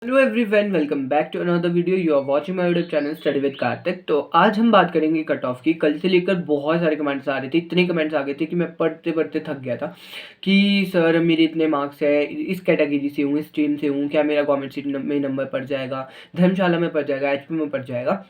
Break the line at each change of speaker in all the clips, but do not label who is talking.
Hello everyone, welcome back to another video. You are watching my YouTube channel study with Kartik. तो आज हम बात करेंगे कट ऑफ की। कल से लेकर बहुत सारे कमेंट्स आ रहे थे, इतने कमेंट्स आ गए थे कि मैं पढ़ते पढ़ते थक गया था कि सर मेरे इतने मार्क्स है, इस कैटेगरी से हूँ, इस स्ट्रीम से हूँ, क्या मेरा गवर्नमेंट सीट में नंबर पड़ जाएगा, धर्मशाला में पड़ जाएगा, एचपी में पड़ जाएगा।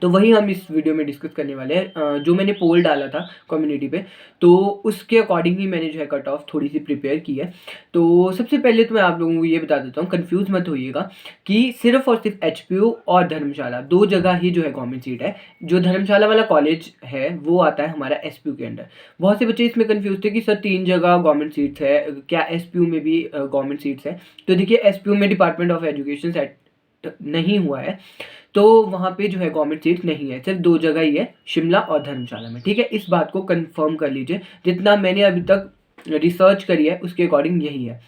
तो वही हम इस वीडियो में डिस्कस करने वाले हैं। जो मैंने पोल डाला था कम्युनिटी पे, तो उसके अकॉर्डिंग ही मैंने जो है कट ऑफ थोड़ी सी प्रिपेयर की है। तो सबसे पहले तो मैं आप लोगों को ये बता देता हूँ, कंफ्यूज मत होइएगा कि सिर्फ और सिर्फ एचपीयू और धर्मशाला दो जगह ही जो है गवर्नमेंट सीट है। जो धर्मशाला वाला कॉलेज है वो आता है हमारा एसपीयू के अंडर। बहुत से बच्चे इसमें कंफ्यूज थे कि सर 3 जगह गवर्नमेंट सीट्स है, क्या एसपीयू में भी गवर्नमेंट सीट्स है? तो देखिए, एसपीयू में डिपार्टमेंट ऑफ एजुकेशन सेट नहीं हुआ है, तो वहाँ पे जो है गवर्नमेंट सीट नहीं है। सिर्फ 2 जगह ही है, शिमला और धर्मशाला में। ठीक है, इस बात को कंफर्म कर लीजिए। जितना मैंने अभी तक रिसर्च करी है उसके अकॉर्डिंग यही है।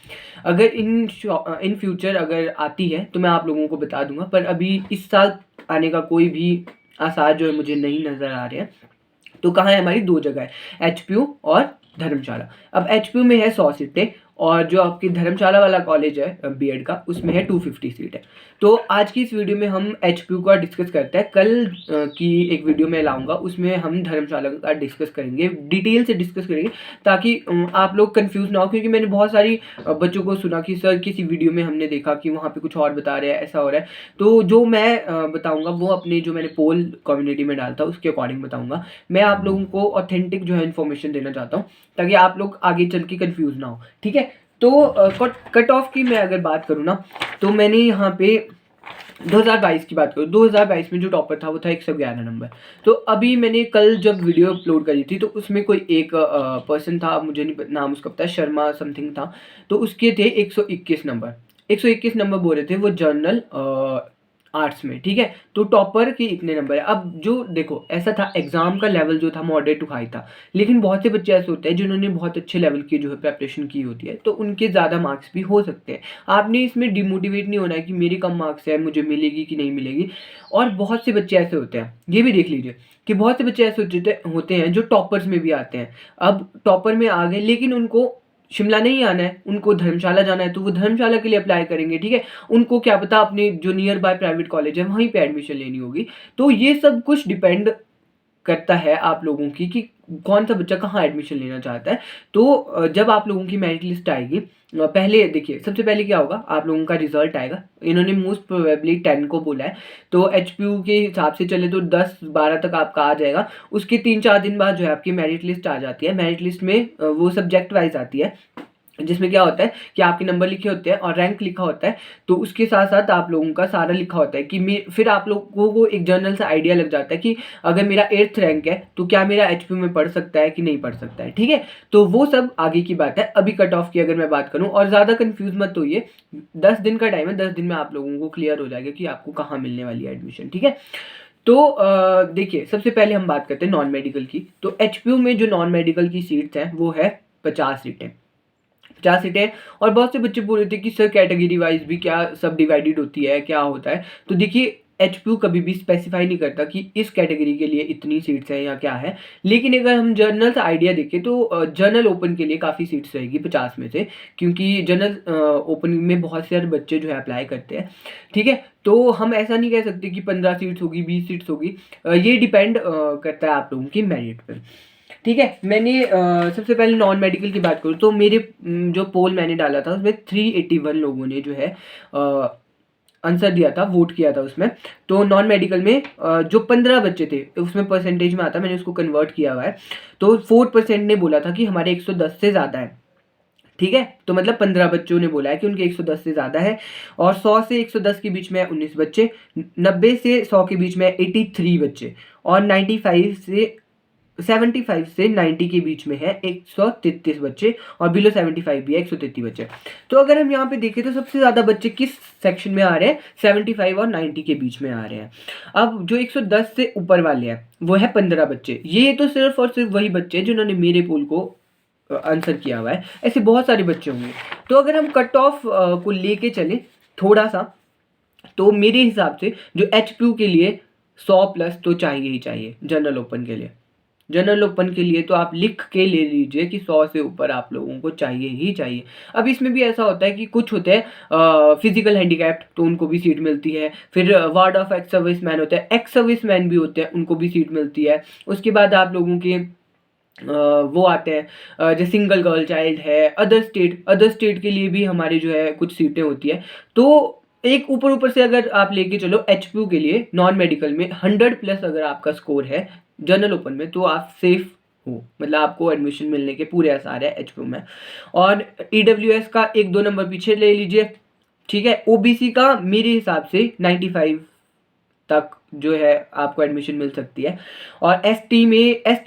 अगर इन फ्यूचर अगर आती है तो मैं आप लोगों को बता दूंगा, पर अभी इस साल आने का कोई भी आसार जो है मुझे नहीं नज़र आ रहे हैं। तो कहाँ है? हमारी 2 जगह है, एचपीयू और धर्मशाला। अब एचपीयू में है 100 सीटें, और जो आपकी धर्मशाला वाला कॉलेज है बीएड का, उसमें है 250 सीट है। तो आज की इस वीडियो में हम एचपीयू का डिस्कस करते हैं। कल की एक वीडियो में लाऊंगा, उसमें हम धर्मशाला का डिस्कस करेंगे, डिटेल से डिस्कस करेंगे, ताकि आप लोग कंफ्यूज ना हो। क्योंकि मैंने बहुत सारी बच्चों को सुना कि सर किसी वीडियो में हमने देखा कि वहाँ पे कुछ और बता रहे हैं, ऐसा हो रहा है। तो जो मैं बताऊँगा वो अपने जो मैंने पोल कम्युनिटी में डालता उसके अकॉर्डिंग बताऊँगा। मैं आप लोगों को ऑथेंटिक जो है इन्फॉर्मेशन देना चाहता हूँ, ताकि आप लोग आगे चल के कंफ्यूज ना हो। ठीक है, तो कट ऑफ की मैं अगर बात करूँ ना, तो मैंने यहाँ पे 2022 की बात करूँ, 2022 में जो टॉपर था वो था 111 नंबर। तो अभी मैंने कल जब वीडियो अपलोड करी थी तो उसमें कोई एक पर्सन था, मुझे नहीं नाम उसका पता, शर्मा समथिंग था, तो उसके थे 121 नंबर। 121 नंबर बोल रहे थे वो जर्नल आर्ट्स में। ठीक है, तो टॉपर के इतने नंबर है। अब जो देखो, ऐसा था एग्जाम का लेवल जो था मॉडरेट टू हाई था, लेकिन बहुत से बच्चे ऐसे होते हैं जिन्होंने बहुत अच्छे लेवल की जो है प्रेपरेशन की होती है, तो उनके ज़्यादा मार्क्स भी हो सकते हैं। आपने इसमें डिमोटिवेट नहीं होना है कि मेरे कम मार्क्स है, मुझे मिलेगी कि नहीं मिलेगी। और बहुत से बच्चे ऐसे होते हैं, ये भी देख लीजिए कि बहुत से बच्चे ऐसे होते हैं जो टॉपर्स में भी आते हैं। अब टॉपर में आ गए, लेकिन उनको शिमला नहीं आना है, उनको धर्मशाला जाना है, तो वो धर्मशाला के लिए अप्लाई करेंगे। ठीक है, उनको क्या पता अपने जो नियर बाय प्राइवेट कॉलेज है वहीं पे एडमिशन लेनी होगी। तो ये सब कुछ डिपेंड करता है आप लोगों की कि कौन सा बच्चा कहाँ एडमिशन लेना चाहता है। तो जब आप लोगों की मेरिट लिस्ट आएगी, पहले देखिए, सबसे पहले क्या होगा, आप लोगों का रिजल्ट आएगा। इन्होंने मोस्ट प्रोबेबली 10 को बोला है, तो एचपीयू के हिसाब से चले तो 10-12 तक आपका आ जाएगा। उसके 3-4 दिन बाद जो है आपकी मेरिट लिस्ट आ जाती है। मेरिट लिस्ट में वो सब्जेक्ट वाइज आती है, जिसमें क्या होता है कि आपके नंबर लिखे होते हैं और रैंक लिखा होता है। तो उसके साथ साथ आप लोगों का सारा लिखा होता है कि फिर आप लोगों को एक जनरल सा आइडिया लग जाता है कि अगर मेरा 8th रैंक है तो क्या मेरा एचपी में पढ़ सकता है कि नहीं पढ़ सकता है। ठीक है, तो वो सब आगे की बात है। अभी कट ऑफ की अगर मैं बात करूँ, और ज़्यादा कन्फ्यूज मत होइए, 10 दिन का टाइम है, 10 दिन में आप लोगों को क्लियर हो जाएगा कि आपको कहाँ मिलने वाली है एडमिशन। ठीक है, तो देखिए, सबसे पहले हम बात करते हैं नॉन मेडिकल की। तो एचपीयू में जो नॉन मेडिकल की सीट्स हैं वो है 50 सीटें। 50 सीटें। और बहुत से बच्चे बोल रहे थे कि सर कैटेगरी वाइज भी क्या सब डिवाइडेड होती है, क्या होता है? तो देखिए, एचपीयू कभी भी स्पेसिफाई नहीं करता कि इस कैटेगरी के लिए इतनी सीट्स हैं या क्या है। लेकिन अगर हम जर्नल से आइडिया देखें तो जर्नल ओपन के लिए काफ़ी सीट्स रहेगी 50 में से, क्योंकि जर्नल ओपन में बहुत सारे बच्चे जो है अप्लाई करते हैं। ठीक है, तो हम ऐसा नहीं कह सकते कि 15 सीट्स होगी, 20 सीट्स होगी। ये डिपेंड करता है आप लोगों की मेरिट पर। ठीक है, मैंने सबसे पहले नॉन मेडिकल की बात करूँ तो मेरे जो पोल मैंने डाला था उसमें 381 लोगों ने जो है आंसर दिया था, वोट किया था उसमें। तो नॉन मेडिकल में जो 15 बच्चे थे उसमें परसेंटेज में आता, मैंने उसको कन्वर्ट किया हुआ है। तो 4% ने बोला था कि हमारे 110 से ज़्यादा है। ठीक है, तो मतलब 15 बच्चों ने बोला है कि उनके 110 से ज़्यादा है। और 100 से 110 के बीच में 19 बच्चे, 90 से 100 के बीच में 83 बच्चे, और 75 से 90 के बीच में है 133 बच्चे, और बिलो 75 भी है 133 बच्चे। तो अगर हम यहाँ पे देखें तो सबसे ज़्यादा बच्चे किस सेक्शन में आ रहे हैं? 75 और 90 के बीच में आ रहे हैं। अब जो 110 से ऊपर वाले हैं वो है 15 बच्चे। ये तो सिर्फ और सिर्फ वही बच्चे हैं जिन्होंने मेरे पोल को आंसर किया हुआ है। ऐसे बहुत सारे बच्चे होंगे। तो अगर हम कट ऑफ को लेके चले थोड़ा सा, तो मेरे हिसाब से जो एचपीयू के लिए 100 प्लस तो चाहिए ही चाहिए जनरल ओपन के लिए। जनरल ओपन के लिए तो आप लिख के ले लीजिए कि 100 से ऊपर आप लोगों को चाहिए ही चाहिए। अब इसमें भी ऐसा होता है कि कुछ होते हैं फिजिकल हैंडीकैप्ड, तो उनको भी सीट मिलती है। फिर ward of ex service man होते हैं, एक्स सर्विस मैन भी होते हैं, उनको भी सीट मिलती है। उसके बाद आप लोगों के वो आते हैं जो सिंगल गर्ल चाइल्ड है, अदर स्टेट के लिए भी हमारी जो है कुछ सीटें होती है। तो एक ऊपर से अगर आप लेके चलो एचपीयू के लिए नॉन मेडिकल में 100+ अगर आपका स्कोर है जनरल ओपन में, तो आप सेफ हो, मतलब आपको एडमिशन मिलने के पूरे आसार है एचपीयू में। और ईडब्ल्यूएस का 1-2 नंबर पीछे ले लीजिए, ठीक है। ओबीसी का मेरे हिसाब से 95 तक जो है आपको एडमिशन मिल सकती है। और एसटी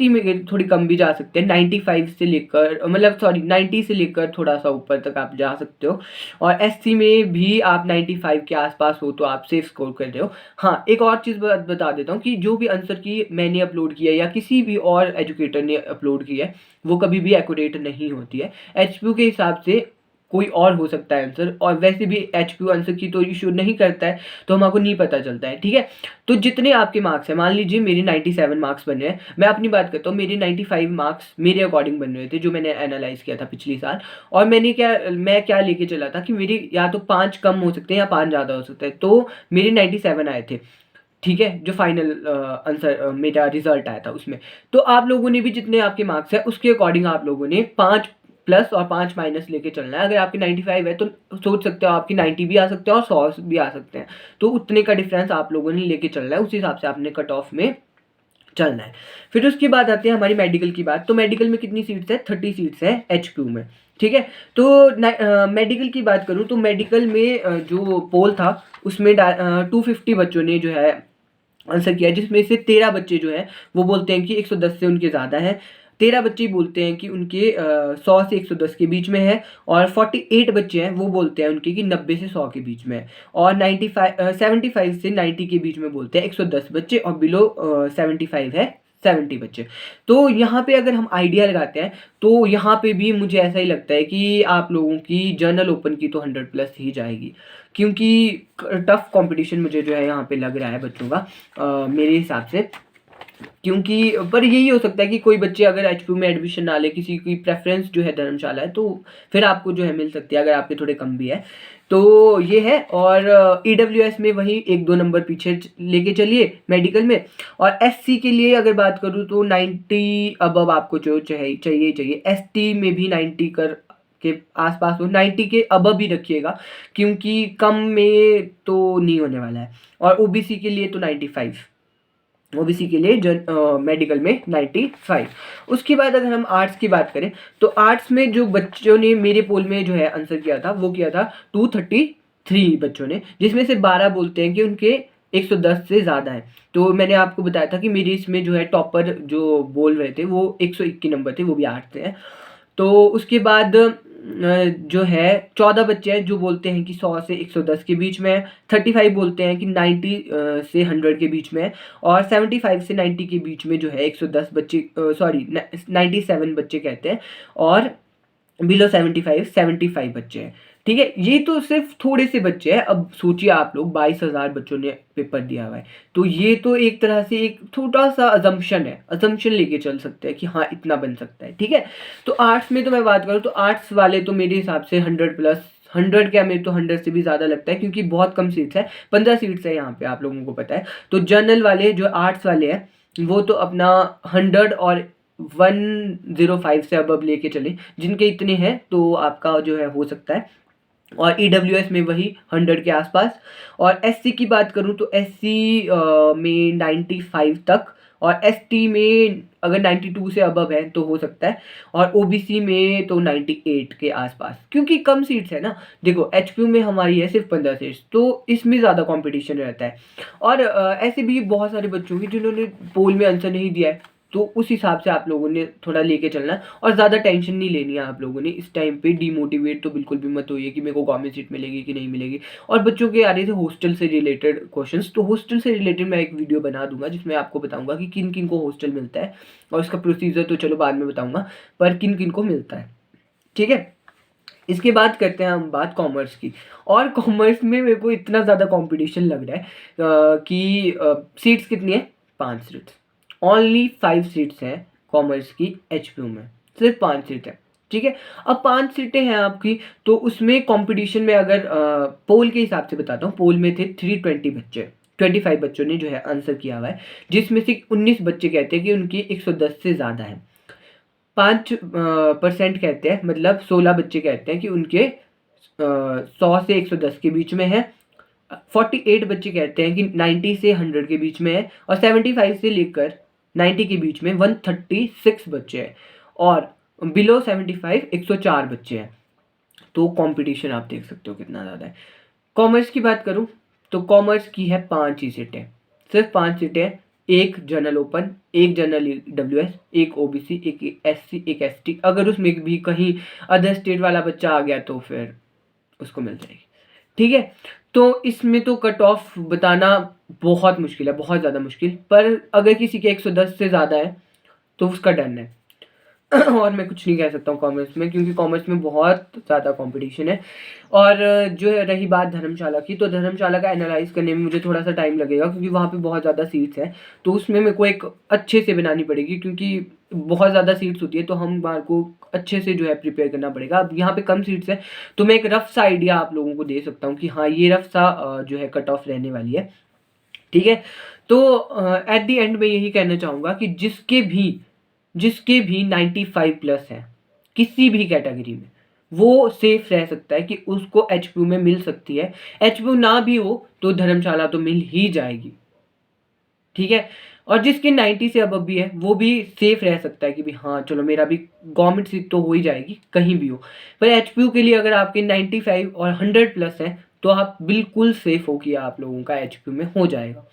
में थोड़ी कम भी जा सकते हैं, 95 से लेकर, मतलब सॉरी 90 से लेकर थोड़ा सा ऊपर तक आप जा सकते हो। और एससी में भी आप 95 के आसपास हो तो आप सेफ स्कोर कर रहे हो। हाँ, एक और चीज़ बता देता हूँ कि जो भी आंसर की मैंने अपलोड किया या किसी भी और एजुकेटर ने अपलोड किया है, वो कभी भी एक्यूरेट नहीं होती है। एचपीयू के हिसाब से कोई और हो सकता है आंसर, और वैसे भी एचपीयू आंसर की तो इशू नहीं करता है, तो हमको नहीं पता चलता है, ठीक है। तो जितने आपके मार्क्स हैं, मान लीजिए मेरे 97 मार्क्स बन रहे हैं, मैं अपनी बात करता हूँ, मेरे 95 मार्क्स मेरे अकॉर्डिंग बन रहे थे जो मैंने एनालाइज किया था पिछली साल। और मैं क्या लेके चला था कि मेरे या तो 5 कम हो सकते हैं या 5 ज़्यादा हो सकते हैं, तो मेरे 97 आए थे, ठीक है, जो फाइनल आंसर मेरा रिजल्ट आया था उसमें। तो आप लोगों ने भी जितने आपके मार्क्स है उसके अकॉर्डिंग आप लोगों ने 5 प्लस और 5 माइनस लेके चलना है। अगर आपकी 95 है तो सोच सकते हो आपकी 90 भी आ सकते हैं और 100 भी आ सकते हैं, तो उतने का डिफरेंस आप लोगों ने लेके चलना है, उस हिसाब से आपने कट ऑफ में चलना है। फिर उसके बाद आती है हमारी मेडिकल की बात। तो मेडिकल में कितनी सीट्स है? 30 सीट्स है एचक्यू में, ठीक है। तो मेडिकल की बात करूँ तो मेडिकल में जो पोल था उसमें 250 बच्चों ने जो है आंसर किया, जिसमें से 13 बच्चे जो हैं वो बोलते हैं कि 110 से उनके ज़्यादा हैं। 13 बच्चे बोलते हैं कि उनके 100 से 110 के बीच में है। और 48 बच्चे हैं वो बोलते हैं उनके कि 90 से 100 के बीच में है। और 75 से 90 के बीच में बोलते हैं 110 बच्चे, और बिलो 75 है 70 बच्चे। तो यहाँ पे अगर हम आइडिया लगाते हैं तो यहाँ पे भी मुझे ऐसा ही लगता है कि आप लोगों की जनरल ओपन की तो 100+ ही जाएगी, क्योंकि टफ कंपटीशन मुझे जो है यहाँ पे लग रहा है बच्चों का, मेरे हिसाब से। क्योंकि पर यही हो सकता है कि कोई बच्चे अगर एचपीयू में एडमिशन ना ले, किसी की प्रेफरेंस जो है धर्मशाला है, तो फिर आपको जो है मिल सकती है अगर आपके थोड़े कम भी है, तो ये है। और ईडब्ल्यूएस में वही 1-2 नंबर पीछे लेके चलिए मेडिकल में। और एससी के लिए अगर बात करूँ तो 90 अबव आपको जो चाहिए। एसटी में भी 90 के आसपास हो, 90 के अबव भी रखिएगा, क्योंकि कम में तो नहीं होने वाला है। और ओबीसी के लिए तो 95, ओबीसी के लिए मेडिकल में 95। उसके बाद अगर हम आर्ट्स की बात करें तो आर्ट्स में जो बच्चों ने मेरे पोल में जो है आंसर किया था वो किया था 233 बच्चों ने, जिसमें से 12 बोलते हैं कि उनके 110 से ज़्यादा है। तो मैंने आपको बताया था कि मेरी इसमें जो है टॉपर जो बोल रहे थे वो 121 नंबर थे, वो भी आर्ट्स से हैं। तो उसके बाद जो है 14 बच्चे हैं जो बोलते हैं कि 100 से 110 के बीच में है। 35 बोलते हैं कि 90 से 100 के बीच में है। और 75 से 90 के बीच में जो है 110 बच्चे, सॉरी 97 बच्चे कहते हैं। और बिलो 75 बच्चे हैं, ठीक है। ये तो सिर्फ थोड़े से बच्चे हैं। अब सोचिए आप लोग 22,000 बच्चों ने पेपर दिया हुआ है, तो ये तो एक तरह से एक छोटा सा अजम्पशन लेके चल सकते हैं कि हाँ इतना बन सकता है, ठीक है। तो आर्ट्स में तो मैं बात करूँ तो आर्ट्स वाले तो मेरे हिसाब से 100+, 100 क्या, मेरे तो 100 से भी ज़्यादा लगता है, क्योंकि बहुत कम सीट्स है, 15 सीट्स है यहाँ पे, आप लोगों को पता है। तो जनरल वाले जो आर्ट्स वाले हैं वो तो अपना 100 और 105 से अबव लेके चले, जिनके इतने हैं तो आपका जो है हो सकता है। और ईडब्ल्यूएस में वही 100 के आसपास। और एससी की बात करूँ तो एससी में 95 तक। और एसटी में अगर 92 से अबव है तो हो सकता है। और ओबीसी में तो 98 के आसपास, क्योंकि कम सीट्स है ना। देखो एचपीयू में हमारी है सिर्फ 15 सीट्स, तो इसमें ज़्यादा कंपटीशन रहता है। और ऐसे भी बहुत सारे बच्चों की जिन्होंने पोल में आंसर नहीं दिया है, तो उस हिसाब से आप लोगों ने थोड़ा लेके चलना है। और ज़्यादा टेंशन नहीं लेनी है आप लोगों ने इस टाइम पे। डीमोटिवेट तो बिल्कुल भी मत होइए कि मेरे को गवर्नमेंट सीट मिलेगी कि नहीं मिलेगी। और बच्चों के आ रहे थे हॉस्टल से रिलेटेड क्वेश्चंस, तो हॉस्टल से रिलेटेड मैं एक वीडियो बना दूंगा जिसमें आपको बताऊंगा कि किन किन को हॉस्टल मिलता है। और इसका प्रोसीजर तो चलो बाद में बताऊंगा, पर किन किन को मिलता है, ठीक है। इसके बाद करते हैं हम बात कॉमर्स की। और कॉमर्स में मेरे को इतना ज़्यादा कॉम्पिटिशन लग रहा है कि सीट्स कितनी है? 5 सीट्स, ओनली 5 सीट्स हैं कॉमर्स की एचपीयू में, सिर्फ 5 सीटें, ठीक है। अब 5 सीटें हैं आपकी, तो उसमें कंपटीशन में अगर पोल के हिसाब से बताता हूँ, पोल में थे 320 बच्चे, 25 बच्चों ने जो है आंसर किया हुआ है, जिसमें से 19 बच्चे कहते हैं कि उनकी 110 से ज़्यादा है, 5% कहते हैं, मतलब 16 बच्चे कहते हैं कि उनके 100 से 110 के बीच में है, 48 बच्चे कहते हैं कि 90 से 100 के बीच में है, और 75 से लेकर 90 के बीच में 136 बच्चे हैं, और बिलो 75 104 बच्चे हैं। तो कंपटीशन आप देख सकते हो कितना ज़्यादा है। कॉमर्स की बात करूं तो कॉमर्स की है 5 ही सीटें, सिर्फ 5 सीटें, एक जनरल ओपन, एक जनरल डब्ल्यूएस, एक ओबीसी, एक एससी, एक एसटी। अगर उसमें भी कहीं अदर स्टेट वाला बच्चा आ गया तो फिर उसको मिल जाएगी, ठीक है। तो इसमें तो कट ऑफ बताना बहुत मुश्किल है, बहुत ज़्यादा मुश्किल, पर अगर किसी के 110 से ज़्यादा है तो उसका डन है। और मैं कुछ नहीं कह सकता हूँ कॉमर्स में, क्योंकि कॉमर्स में बहुत ज़्यादा कंपटीशन है। और जो है रही बात धर्मशाला की, तो धर्मशाला का एनालाइज करने में मुझे थोड़ा सा टाइम लगेगा, क्योंकि वहाँ पे बहुत ज़्यादा सीट्स हैं, तो उसमें मेरे को एक अच्छे से बनानी पड़ेगी, क्योंकि बहुत ज़्यादा सीट्स होती है, तो हमारे को अच्छे से जो है प्रिपेयर करना पड़ेगा। अब यहाँ पे कम सीट्स हैं, तो मैं एक रफ सा आइडिया आप लोगों को दे सकता हूँ कि हाँ ये रफ सा जो है कट ऑफ रहने वाली है, ठीक है। तो एट दी एंड में यही कहना चाहूँगा कि जिसके भी 95 प्लस है किसी भी कैटेगरी में, वो सेफ रह सकता है कि उसको एचपीयू में मिल सकती है। एचपीयू ना भी हो तो धर्मशाला तो मिल ही जाएगी, ठीक है। और जिसके 90 से अब भी है वो भी सेफ रह सकता है कि भी हाँ चलो मेरा भी गवर्नमेंट सीट तो हो ही जाएगी कहीं भी हो। पर एचपीयू के लिए अगर आपके 95 और 100 प्लस है तो आप बिल्कुल सेफ हो कि आप लोगों का एचपीयू में हो जाएगा।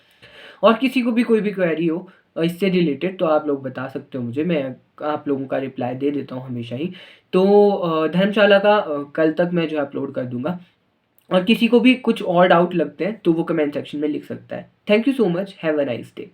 और किसी को भी कोई भी क्वेरी हो इससे रिलेटेड तो आप लोग बता सकते हो मुझे, मैं आप लोगों का रिप्लाई दे देता हूँ हमेशा ही। तो धर्मशाला का कल तक मैं जो है अपलोड कर दूंगा, और किसी को भी कुछ और डाउट लगते हैं तो वो कमेंट सेक्शन में लिख सकता है। Thank you so much, have a nice day.